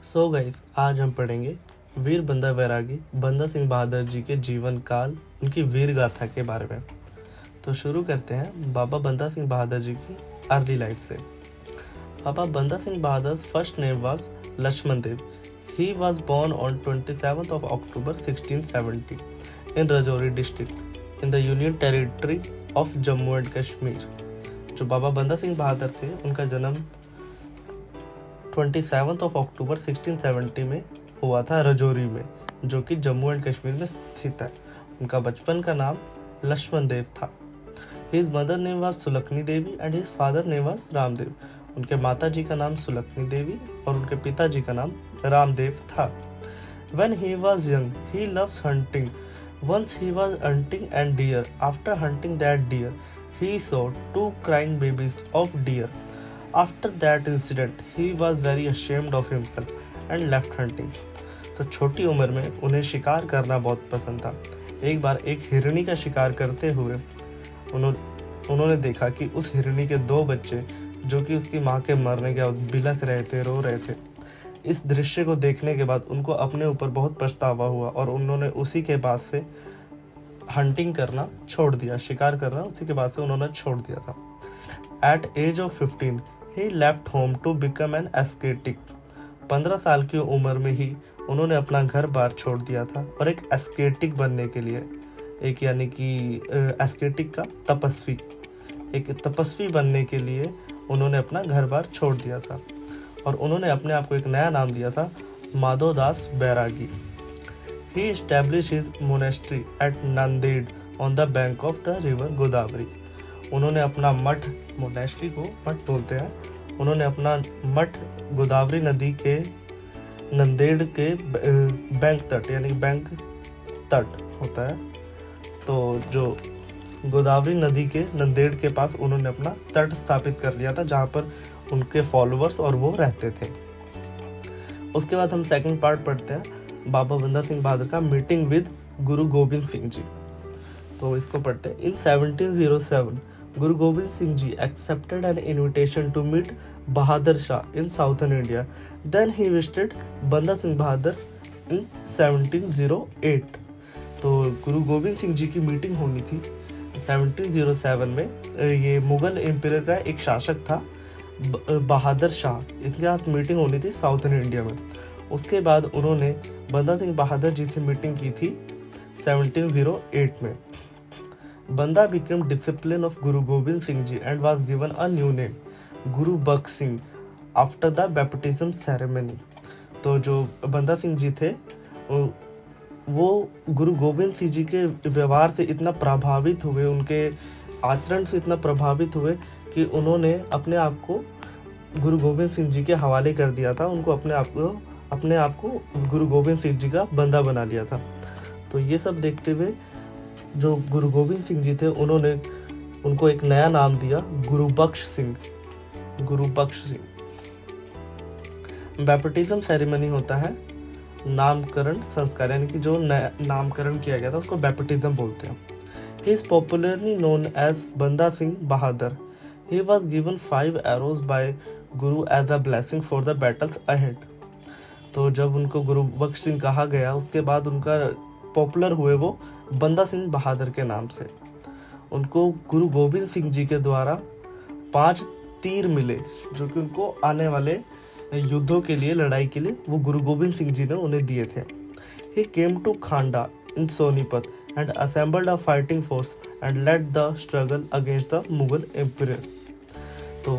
So guys, आज हम पढ़ेंगे वीर बंदा बैरागी बंदा सिंह बहादुर जी के जीवन काल, उनकी वीर गाथा के बारे में। तो शुरू करते हैं बाबा बंदा सिंह बहादुर जी की अर्ली लाइफ से। Baba Banda Singh Bahadur first name was Lakshman Dev. He was born on 27th of October 1670 in Rajouri district in the Union Territory of Jammu and Kashmir। जो बाबा बंदा सिंह बहादुर थे, उनका जन्म 27th of October 1670 में हुआ था रजौरी में, जो कि जम्मू एंड कश्मीर में स्थित है। उनका बचपन का नाम लक्ष्मण देव था। His mother name was Sulakhni Devi and his father name was Ramdev. उनके माता जी का नाम सुलखनी देवी और उनके पिताजी का नाम रामदेव था। When he was young, he loves hunting. Once he was hunting and deer. After hunting that deer, he saw 2 crying babies of deer. After that incident, he was very ashamed of himself and left hunting. तो छोटी उम्र में उन्हें शिकार करना बहुत पसंद था। एक बार एक हिरनी का शिकार करते हुए उन्होंने देखा कि उस हिरनी के 2 बच्चे, जो कि उसकी माँ के मरने के बाद बिलख रहे थे, रो रहे थे। इस दृश्य को देखने के बाद उनको अपने ऊपर बहुत पछतावा हुआ और उन्होंने उसी के बाद से हंटिंग करना छोड़ दिया, शिकार करना उसी के बाद से उन्होंने छोड़ दिया था। At age of 15 he left home to become an ascetic. 15 साल की उम्र में ही उन्होंने अपना घर बार छोड़ दिया था और एक एस्केटिक बनने के लिए, एक यानी कि एस्केटिक का तपस्वी, एक तपस्वी बनने के लिए उन्होंने अपना घर बार छोड़ दिया था और उन्होंने अपने आप को एक नया नाम दिया था, Madhodas Bairagi. He establish his monastery at Nanded on the bank of the river Godavari. उन्होंने अपना मठ, मोनेस्ट्री को मठ बोलते हैं, उन्होंने अपना मठ गोदावरी नदी के नंदेड़ के बैंक तट, यानी बैंक तट होता है, तो जो गोदावरी नदी के नंदेड़ के पास उन्होंने अपना तट स्थापित कर लिया था, जहाँ पर उनके फॉलोअर्स और वो रहते थे। उसके बाद हम सेकंड पार्ट पढ़ते हैं बाबा बंदा सिंह बहादुर का मीटिंग विद गुरु गोविंद सिंह जी। तो इसको पढ़ते हैं। इन 1707 गुरु Govind Singh ji accepted an invitation to meet Bahadur Shah in southern India. Then he visited बंदा सिंह बहादुर in 1708। तो गुरु गोविंद सिंह जी की मीटिंग होनी थी 1707 में। ये मुगल एम्पायर का एक शासक था बहादुर शाह, इसके साथ मीटिंग होनी थी साउथर्न इंडिया में। उसके बाद उन्होंने बंदा सिंह बहादुर जी से मीटिंग की थी 1708 में। बंदा became disciple of Guru Gobind Singh Ji and was given a new name, Guru Baksh Singh, after the baptism ceremony। तो जो बंदा सिंह जी थे, वो गुरु गोविंद सिंह जी के व्यवहार से इतना प्रभावित हुए, उनके आचरण से इतना प्रभावित हुए कि उन्होंने अपने आप को गुरु गोविंद सिंह जी के हवाले कर दिया था। उनको अपने आप को गुरु गोविंद सिंह जी का बंदा बना लिया था। तो ये सब देखते हुए जो गुरु गोविंद सिंह जी थे, उन्होंने उनको एक नया नाम दिया, गुरु बख्श सिंह, गुरु बख्श सिंह। बैप्टिज्म सेरेमनी होता है नामकरण संस्कार, यानी कि जो नामकरण किया गया था उसको बैप्टिज्म बोलते हैं। He is popularly known as Banda Singh Bahadur. He was given 5 arrows by Guru as a blessing for the battles ahead. तो जब उनको गुरु बख्श सिंह कहा गया, उसके बाद उनका पॉपुलर हुए वो बंदा सिंह बहादुर के नाम से। उनको गुरु गोविंद सिंह जी के द्वारा 5 तीर मिले, जो कि उनको आने वाले युद्धों के लिए, लड़ाई के लिए वो गुरु गोविंद सिंह जी ने उन्हें दिए थे। He came to Khanda in Sonipat and assembled a fighting force and led the struggle against the Mughal empire. तो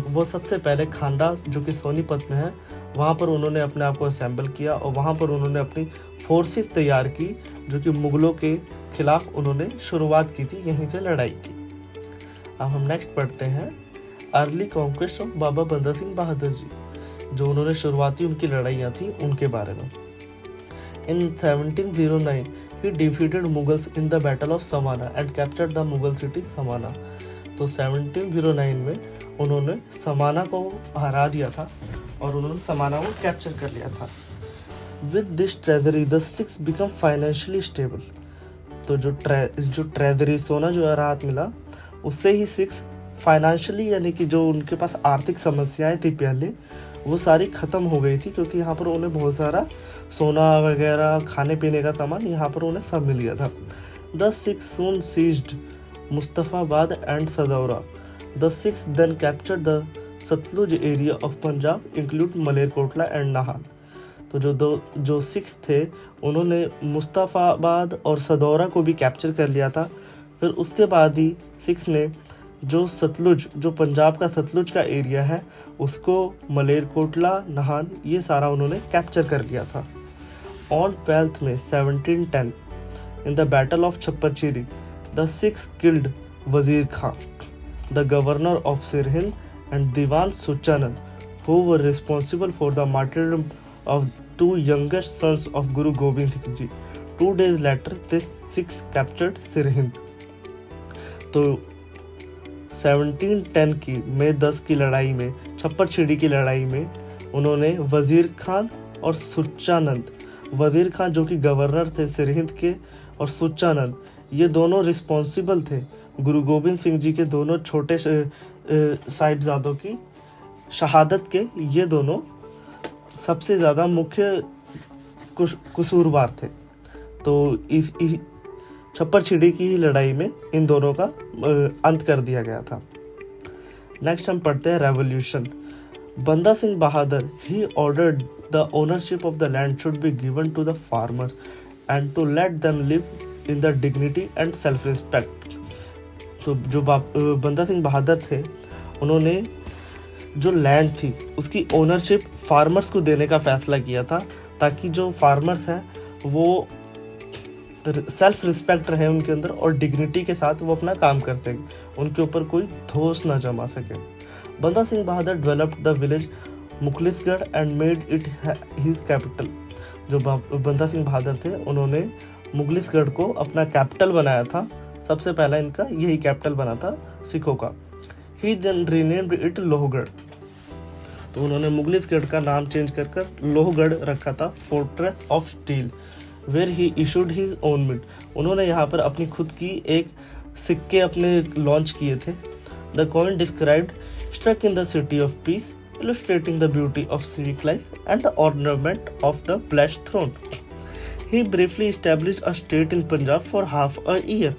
वो सबसे पहले खांडा, जो कि सोनीपत में है, वहाँ पर उन्होंने अपने आप को असेंबल किया और वहाँ पर उन्होंने अपनी फोर्सेस तैयार की, जो कि मुगलों के खिलाफ उन्होंने शुरुआत की थी, यहीं से लड़ाई की। अब हम नेक्स्ट पढ़ते हैं अर्ली कॉन्क्वेस्ट ऑफ बाबा बंदा सिंह बहादुर जी, जो उन्होंने शुरुआती उनकी लड़ाइयाँ थी उनके बारे में। इन 1709 he defeated Mughals in the Battle of Samana and captured the Mughal city Samana। तो 1709 में उन्होंने समाना को हरा दिया था और उन्होंने समाना को कैप्चर कर लिया था। With this treasury the Sikhs become financially stable। तो जो ट्रेजरी, सोना जो राहत मिला, उससे ही सिक्स फाइनेंशियली, यानी कि जो उनके पास आर्थिक समस्याएं थी पहले, वो सारी ख़त्म हो गई थी, क्योंकि यहाँ पर उन्हें बहुत सारा सोना वगैरह खाने पीने का सामान यहाँ पर उन्हें सब मिल गया था। The Sikhs soon seized Mustafabad and Sadhaura. The Sikhs then captured the Sutlej area of Punjab include Malerkotla and Nahan. तो जो सिक्स थे उन्होंने मुस्तफ़ाबाद और सदौरा को भी कैप्चर कर लिया था। फिर उसके बाद ही सिक्स ने जो सतलुज, जो पंजाब का सतलुज का एरिया है, उसको मलेरकोटला, नाहन, ये सारा उन्होंने कैप्चर कर लिया था। On 12 May 1710 in the battle of Chapparchiri the Sikhs killed Wazir Khan, the governor of Sirhind and Diwan Suchanand, who were responsible for the martyrdom of two youngest sons of Guru Gobind Singh Ji. 2 days later, the Sikhs captured Sirhind. तो 1710 की मई 10 की लड़ाई में, छप्पर छिड़ी की लड़ाई में, उन्होंने वजीर खान और सुच्चानंद, वजीर खान जो कि गवर्नर थे सिरहिंद के, और सुच्चानंद, ये दोनों रिस्पॉन्सिबल थे गुरु गोबिंद सिंह जी के दोनों छोटे साहिबजादों की शहादत के। ये दोनों सबसे ज़्यादा मुख्य कसूरवार थे। तो इस छप्पर छिड़ी की लड़ाई में इन दोनों का अंत कर दिया गया था। नेक्स्ट हम पढ़ते हैं revolution. Banda Singh Bahadur he ordered the ownership of the land should be given to the farmer and to let them live in the dignity and self respect. तो जो बंदा सिंह बहादुर थे, उन्होंने जो लैंड थी उसकी ओनरशिप फार्मर्स को देने का फैसला किया था, ताकि जो फार्मर्स हैं वो सेल्फ रिस्पेक्ट रहे उनके अंदर और डिग्निटी के साथ वो अपना काम कर सकें, उनके ऊपर कोई धोस ना जमा सके। Banda Singh Bahadur developed the village Mukhlisgarh and made it his capital. जो बंदा सिंह बहादुर थे, उन्होंने मुखलिसगढ़ को अपना कैपिटल बनाया था। सबसे पहला इनका यही कैपिटल बना था सिखों का। ही देन रीनेम्ड इट लोहगढ़। तो उन्होंने मुगलिसगढ़ का नाम चेंज कर लोहगढ़ रखा था, fortress of steel, where he issued his own mint. उन्होंने यहाँ पर अपनी खुद की एक सिक्के अपने लॉन्च किए थे। The coin described struck in the city of peace, illustrating the beauty of civic life and the ornament of the blessed throne. He briefly established a state in Punjab for half a year.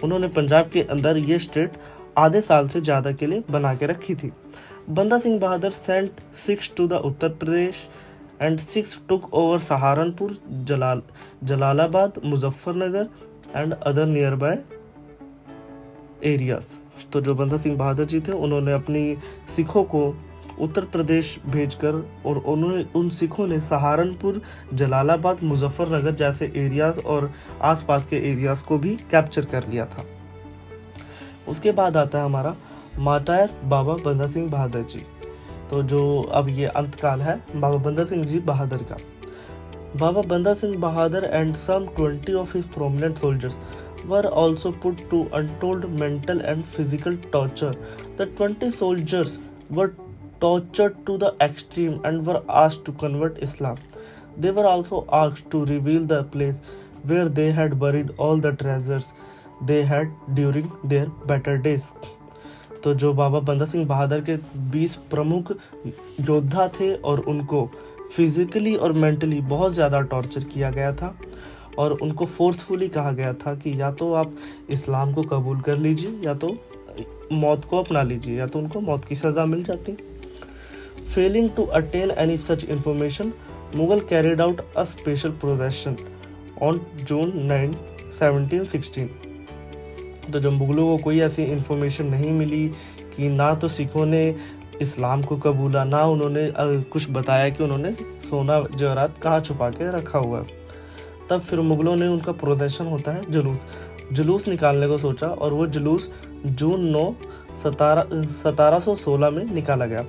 उन्होंने पंजाब के अंदर ये state आधे साल से ज़्यादा के लिए बना के रखी थी। Banda Singh Bahadur sent Sikhs to the Uttar Pradesh and Sikhs took over Saharanpur, Jalalabad, Muzaffarnagar and other nearby areas. तो जो बंदा सिंह बहादुर जी थे, उन्होंने अपनी सिखों को उत्तर प्रदेश भेजकर और उन्होंने उन सिखों ने सहारनपुर, जलालाबाद, मुजफ्फरनगर जैसे एरियाज और आसपास के एरियाज को भी कैप्चर कर लिया था। उसके बाद आता है हमारा मार्टायर बाबा बंदा सिंह बहादुर जी। तो जो अब ये अंतकाल है बाबा बंदा सिंह जी बहादुर का। बाबा बंदा सिंह बहादुर and some 20 of his prominent soldiers were also put to untold mental and physical torture. The 20 soldiers were tortured to the extreme and were asked to convert Islam. They were also asked to reveal the place where they had buried all the treasures they had during their better days. तो जो बाबा बंदा सिंह बहादुर के 20 प्रमुख योद्धा थे और उनको physically और mentally बहुत ज़्यादा टॉर्चर किया गया था और उनको फोर्सफुली कहा गया था कि या तो आप इस्लाम को कबूल कर लीजिए या तो मौत को अपना लीजिए, या तो उनको मौत की सज़ा मिल जाती। Failing to attain any such information, Mughal carried out a special procession on June 9, 1716. तो जब मुगलों को कोई ऐसी इंफॉर्मेशन नहीं मिली कि ना तो सिखों ने इस्लाम को कबूला, ना उन्होंने कुछ बताया कि उन्होंने सोना जवाहरात कहाँ छुपा के रखा हुआ, तब फिर मुगलों ने उनका प्रोसेशन होता है जुलूस निकालने को सोचा और वो जुलूस जून 9, 1716 में निकाला गया।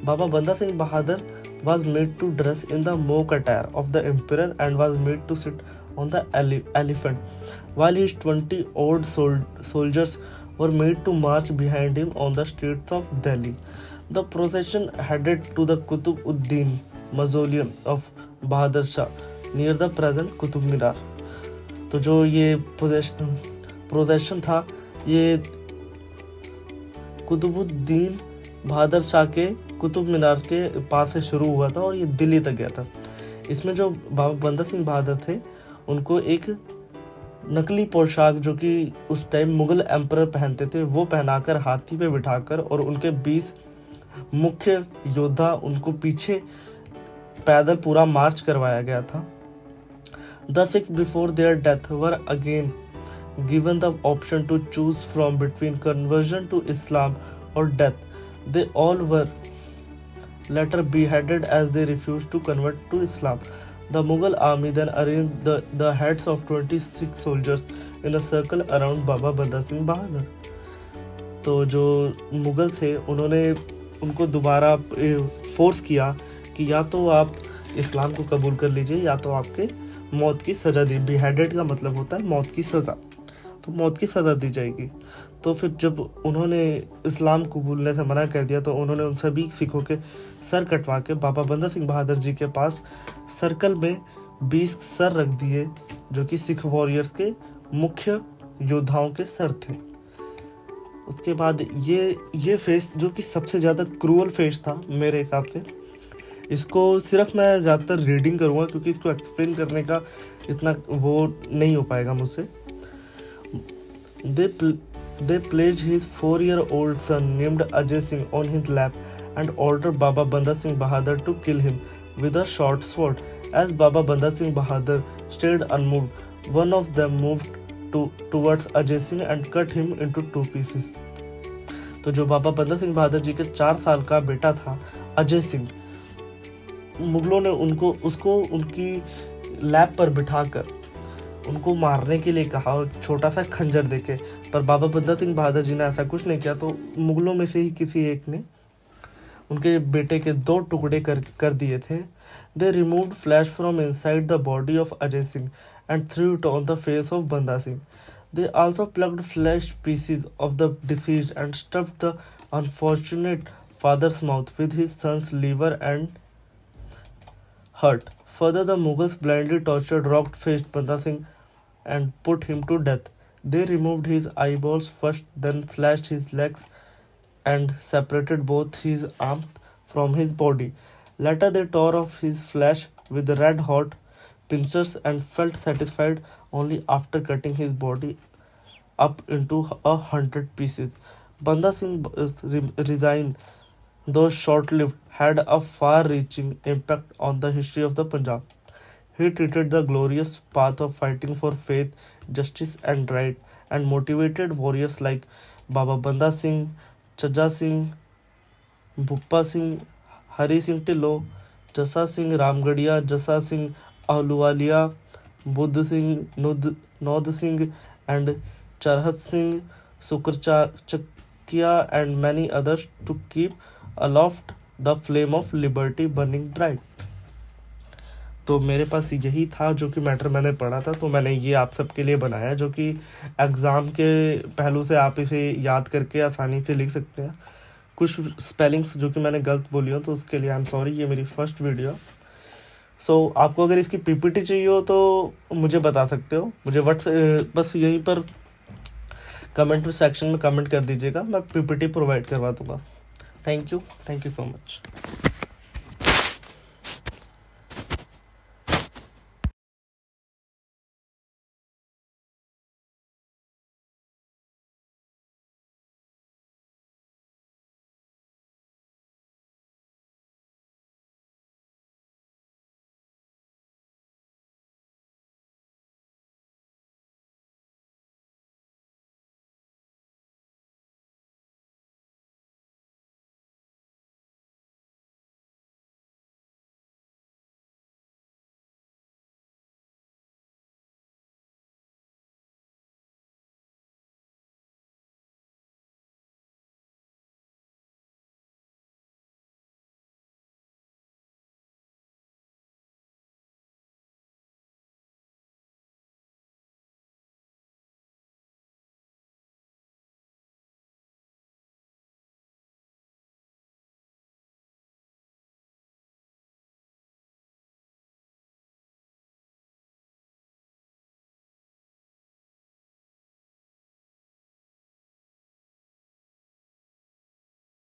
Baba Banda Singh Bahadur was made to dress in the mock attire of the emperor and was made to sit on the elephant, while his 20 odd soldiers were made to march behind him on the streets of Delhi. The procession headed to the Qutb-ud-Din mausoleum of Bahadur Shah near the present Qutub Minar. तो जो ये procession था ये कुतुबुद्दीन बहादुर शाह के कुतुब मीनार के पास से शुरू हुआ था और ये दिल्ली तक गया था। इसमें जो बाबा बंदा सिंह बहादुर थे उनको एक नकली पोशाक जो कि उस टाइम मुगल एम्परर पहनते थे वो पहनाकर हाथी पे बिठाकर और उनके 20 मुख्य योद्धा उनको पीछे पैदल पूरा मार्च करवाया गया था। The six before their death were again given the option to choose from between conversion to Islam or death. They all were later beheaded as they refused to convert to Islam. The Mughal army then arranged the heads of 26 soldiers in a circle around Baba Banda Singh Bahadur. तो जो मुगल थे उन्होंने उनको दोबारा force किया कि या तो आप इस्लाम को कबूल कर लीजिए या तो आपके मौत की सज़ा दी। बिहेडेड का मतलब होता है मौत की सज़ा, तो मौत की सज़ा दी जाएगी। तो फिर जब उन्होंने इस्लाम कबूलने से मना कर दिया तो उन्होंने उन सभी सिखों के सर कटवा के बाबा बंदा सिंह बहादुर जी के पास सर्कल में 20 सर रख दिए जो कि सिख वॉरियर्स के मुख्य योद्धाओं के सर थे। उसके बाद ये फेस जो कि सबसे ज़्यादा क्रूअल फेस था मेरे हिसाब से, इसको सिर्फ मैं ज़्यादातर रीडिंग करूँगा क्योंकि इसको एक्सप्लेन करने का इतना वो नहीं हो पाएगा मुझसे। They placed his 4-year-old son named Ajay Singh on his lap and ordered Baba Banda Singh Bahadur to kill him with a short sword. As Baba Banda Singh Bahadur stayed unmoved, one of them moved towards Ajay Singh and cut him into 2 pieces. तो जो बाबा बंदा सिंह बहादुर जी के 4 साल का बेटा था अजय सिंह, मुगलों ने उसको उनकी लैब पर बिठाकर उनको मारने के लिए कहा और छोटा सा खंजर देके, पर बाबा बंदा सिंह बहादुर जी ने ऐसा कुछ नहीं किया। तो मुगलों में से ही किसी एक ने उनके बेटे के 2 टुकड़े कर दिए थे। They removed flesh from inside the body of Ajay Singh and threw it on the face of Banda Singh. They also plucked flesh pieces of the deceased and stuffed the unfortunate father's mouth with his son's liver and heart. Further, the Mughals blindly tortured rock-faced Banda Singh and put him to death. They removed his eyeballs first, then slashed his legs and separated both his arms from his body. Later, they tore off his flesh with red-hot pincers and felt satisfied only after cutting his body up into 100 pieces. Banda Singh reign, though short-lived, had a far-reaching impact on the history of the Punjab. He treated the glorious path of fighting for faith, justice and right, and motivated warriors like Baba Banda Singh, Chaja Singh, Bhuppa Singh, Hari Singh Tillo, Jassa Singh Ramgadiya, Jassa Singh Ahluwalia, Buddh Singh, Nod Singh, and Charhat Singh, Sukrchakia, and many others to keep aloft the flame of liberty burning bright. तो मेरे पास यही था जो कि matter मैंने पढ़ा था, तो मैंने ये आप सबके लिए बनाया जो कि एग्ज़ाम के पहलू से आप इसे याद करके आसानी से लिख सकते हैं। कुछ स्पेलिंग्स जो कि मैंने गलत बोली हो तो उसके लिए आई एम सॉरी, ये मेरी फर्स्ट वीडियो। सो आपको अगर इसकी पीपीटी चाहिए हो तो मुझे बता सकते हो, मुझे बस यहीं पर कमेंट सेक्शन में कमेंट कर दीजिएगा, मैं पीपीटी प्रोवाइड करवा दूँगा। Thank you so much.